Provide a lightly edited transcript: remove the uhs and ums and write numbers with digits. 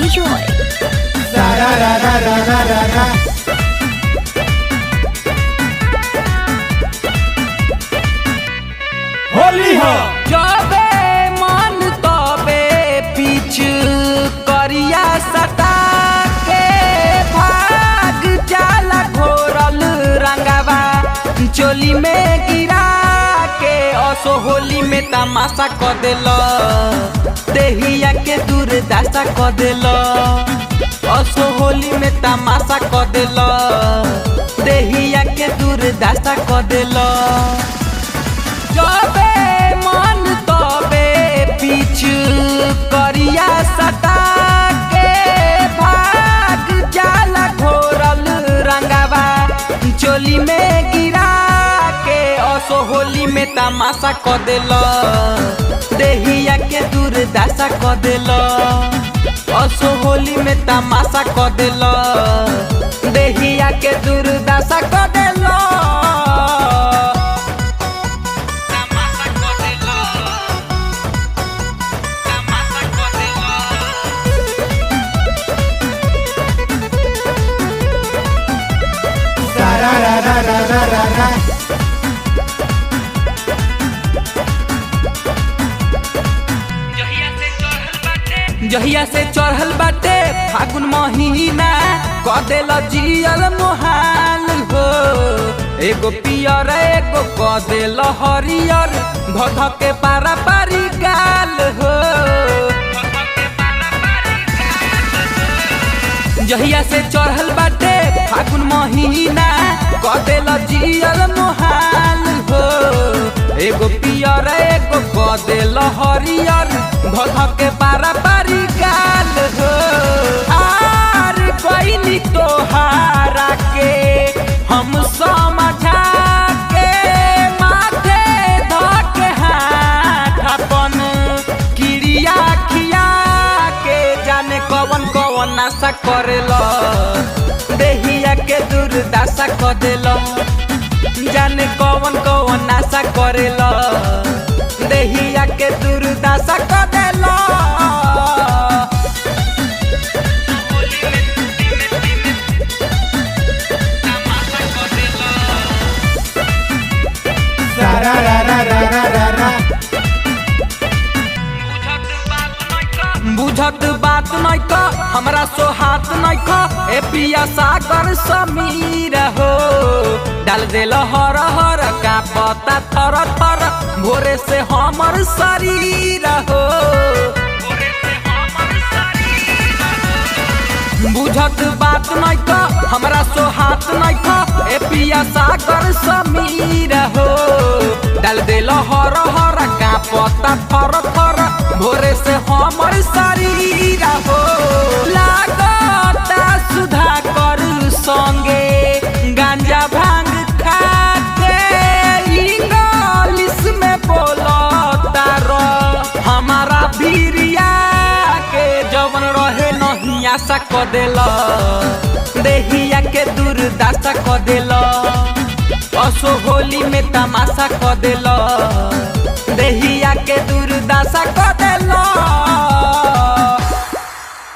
Roy. Holi हो जबे मन तबे पीछ करिया सटा के भाग जाला घोरल रंगवा चोली में गिरा के असो होली में तमाशा क देल देहिया के दुर्दशा क देल असो होली में तमाशा क देल देहिया के दुर्दशा क देल जबे मन तबे पीछ करिया सटा के भाग जाला घोरल रंगवा चोली में गिरा के असो होली में तमाशा क देल देहिया के दुर्दशा क देल असो होली में तमाशा क देल देहिया के दुर्दशा क देल जहिया से चढ़ल बाटे फागुन महीना क देल जियल मोहाल हो एगो पियर एगो क देल हरियर धध के पारा पारी गाल हो जहिया से चढ़ल बाटे फागुन महीना क देल जियल मोहाल हो एगो पियर एगो क देल हरियर धध के पारा पारी गाल हो आर कोई तोहारा के हम समझा के माथे धके हाथ अपन क्रिया खिया के जाने कवन कवन आशा करेल देहिया के दुर्दशा क देल जाने कवन कवन आशा करेल देहिया के दुर्दशा क देल बुझत बात नहीं क हमरा सो हाथ नहीं क ए पिया सागर समीर हो डाल देल हर हर का पता थर थर भोरे से हमर शरीर हो बुझत बात नहीं क हमरा सो हाथ नहीं क ए पिया सागर समीर हो डाल देल हर हर का पता थर थर भोरे से हमर शरीर हो लागता सुधा कर संगे गांजा भांग खा के इंग्लिश में बोलता रो हमारा भीरिया के जवन रहे नहीं आशा क देल देहिया के दुर्दशा क देल असो होली में तमाशा क देल देहिया के दुर्दशा क देल।